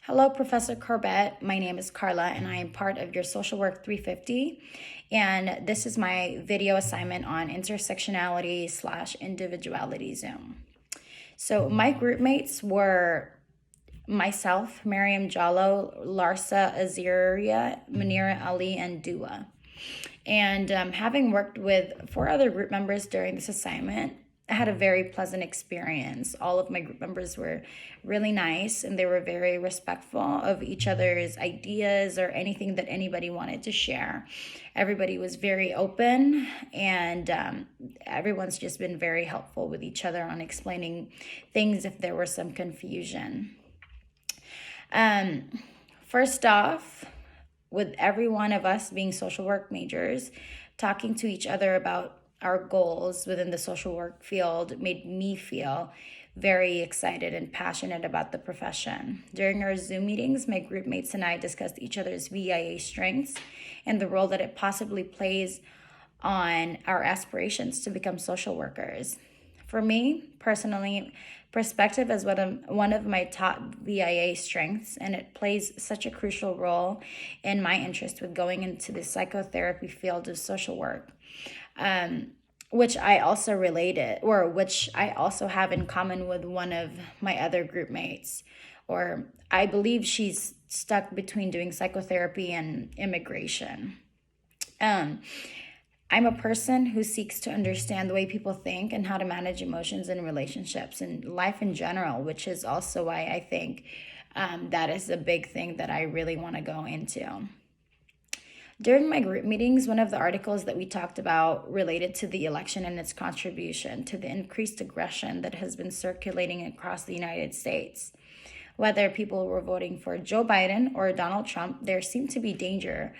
Hello, Professor Corbett. My name is Carla, and I am part of your Social Work 350. And this is my video assignment on intersectionality/individuality Zoom. So my group mates were myself, Mariam Jallo, Larsa Aziria, Munira Ali, and Dua. And having worked with 4 other group members during this assignment, I had a very pleasant experience. All of my group members were really nice and they were very respectful of each other's ideas or anything that anybody wanted to share. Everybody was very open and everyone's just been very helpful with each other on explaining things if there were some confusion. First off, with every one of us being social work majors, talking to each other about our goals within the social work field made me feel very excited and passionate about the profession. During our Zoom meetings, my group mates and I discussed each other's VIA strengths and the role that it possibly plays on our aspirations to become social workers. For me, personally, perspective is one of my top VIA strengths, and it plays such a crucial role in my interest with going into the psychotherapy field of social work, which I also which I also have in common with one of my other group mates, or I believe she's stuck between doing psychotherapy and immigration. I'm a person who seeks to understand the way people think and how to manage emotions in relationships and life in general, which is also why I think that is a big thing that I really want to go into. During my group meetings, one of the articles that we talked about related to the election and its contribution to the increased aggression that has been circulating across the United States. Whether people were voting for Joe Biden or Donald Trump, there seemed to be danger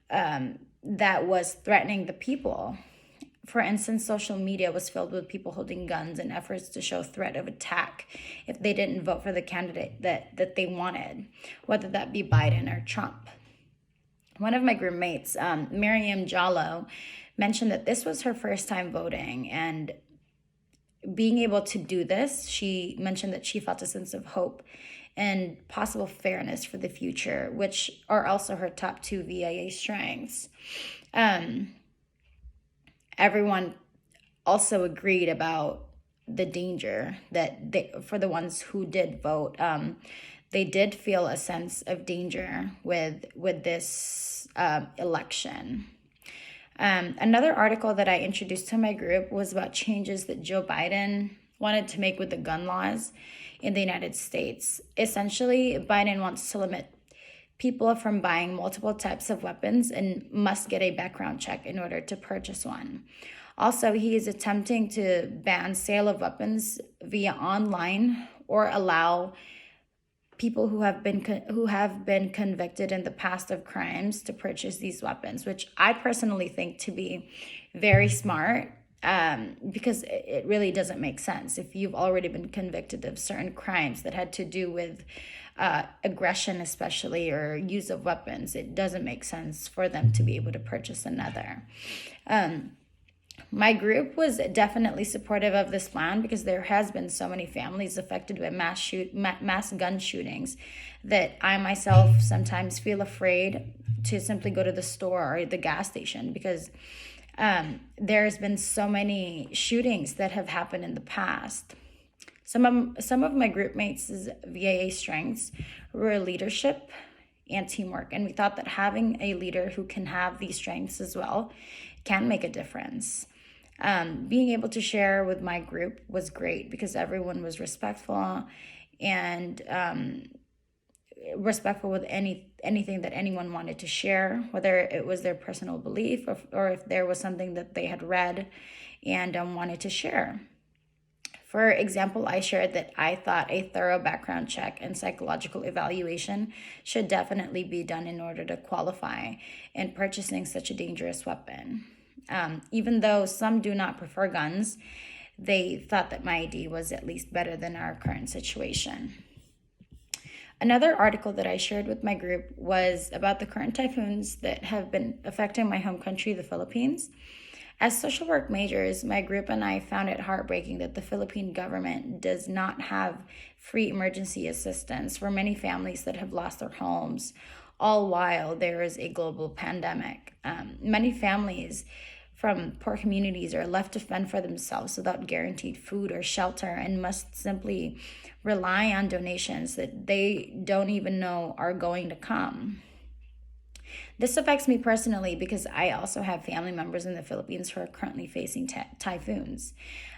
that was threatening the people. For instance, social media was filled with people holding guns in efforts to show threat of attack if they didn't vote for the candidate that they wanted, whether that be Biden or Trump. One of my group mates, Mariam Jallo, mentioned that this was her first time voting, and being able to do this, she mentioned that she felt a sense of hope and possible fairness for the future, which are also her top 2 VIA strengths. Everyone also agreed about the danger that for the ones who did vote, they did feel a sense of danger with this election. Another article that I introduced to my group was about changes that Joe Biden wanted to make with the gun laws in the United States. Essentially, Biden wants to limit people from buying multiple types of weapons and must get a background check in order to purchase one. Also, he is attempting to ban sale of weapons via online or allow people who have been convicted in the past of crimes to purchase these weapons, which I personally think to be very smart, because it really doesn't make sense. If you've already been convicted of certain crimes that had to do with aggression especially, or use of weapons, it doesn't make sense for them to be able to purchase another. My group was definitely supportive of this plan because there has been so many families affected by mass gun shootings that I myself sometimes feel afraid to simply go to the store or the gas station because there's been so many shootings that have happened in the past. Some of my group mates' VIA strengths were leadership and teamwork, and we thought that having a leader who can have these strengths as well can make a difference. Being able to share with my group was great because everyone was respectful and respectful with anything that anyone wanted to share, whether it was their personal belief or if there was something that they had read and wanted to share. For example, I shared that I thought a thorough background check and psychological evaluation should definitely be done in order to qualify in purchasing such a dangerous weapon. Even though some do not prefer guns, they thought that my ID was at least better than our current situation. Another article that I shared with my group was about the current typhoons that have been affecting my home country, the Philippines. As social work majors, my group and I found it heartbreaking that the Philippine government does not have free emergency assistance for many families that have lost their homes, all while there is a global pandemic. Many families from poor communities are left to fend for themselves without guaranteed food or shelter and must simply rely on donations that they don't even know are going to come. This affects me personally because I also have family members in the Philippines who are currently facing typhoons.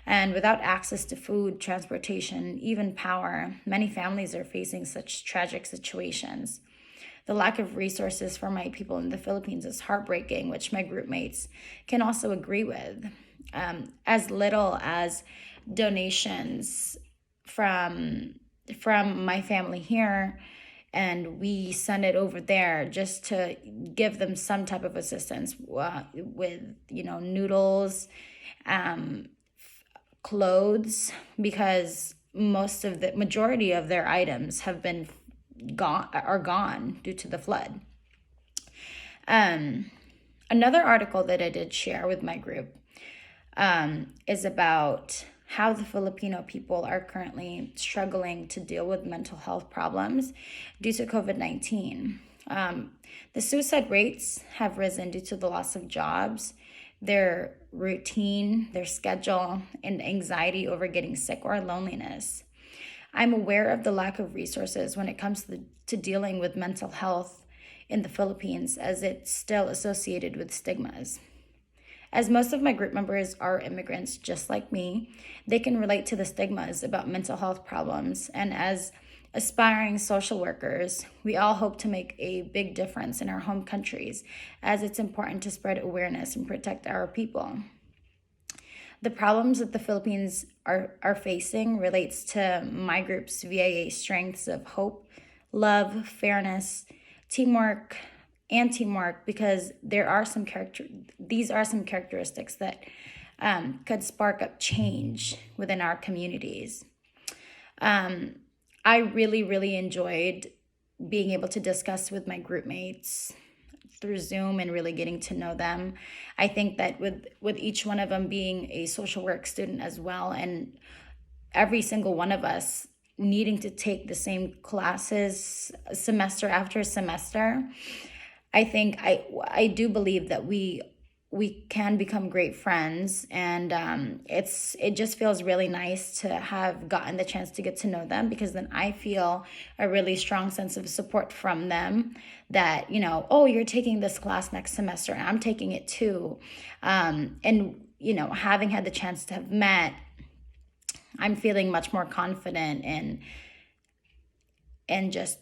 And without access to food, transportation, even power, many families are facing such tragic situations. The lack of resources for my people in the Philippines is heartbreaking, which my group mates can also agree with. As little as donations from my family here, and we send it over there just to give them some type of assistance with noodles, um, clothes, because most of the majority of their items have been gone due to the flood. Another article that I did share with my group is about how the Filipino people are currently struggling to deal with mental health problems due to COVID-19. The suicide rates have risen due to the loss of jobs, their routine, their schedule, and anxiety over getting sick or loneliness. I'm aware of the lack of resources when it comes to dealing with mental health in the Philippines, as it's still associated with stigmas. As most of my group members are immigrants just like me, they can relate to the stigmas about mental health problems. And as aspiring social workers, we all hope to make a big difference in our home countries, as it's important to spread awareness and protect our people. The problems that the Philippines are facing relates to my group's VIA strengths of hope, love, fairness, teamwork, and teamwork, because these are some characteristics that could spark up change within our communities. I really, really enjoyed being able to discuss with my group mates through Zoom and really getting to know them. I think that with each one of them being a social work student as well, and every single one of us needing to take the same classes semester after semester, I think I do believe that we can become great friends, and it just feels really nice to have gotten the chance to get to know them, because then I feel a really strong sense of support from them, that oh, you're taking this class next semester and I'm taking it too, and having had the chance to have met, I'm feeling much more confident and just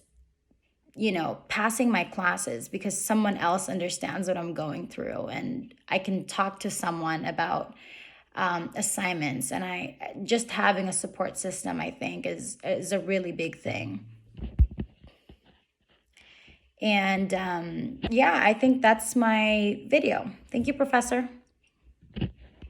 passing my classes, because someone else understands what I'm going through, and I can talk to someone about assignments, and I just having a support system, I think, is a really big thing. And yeah, I think that's my video. Thank you, Professor.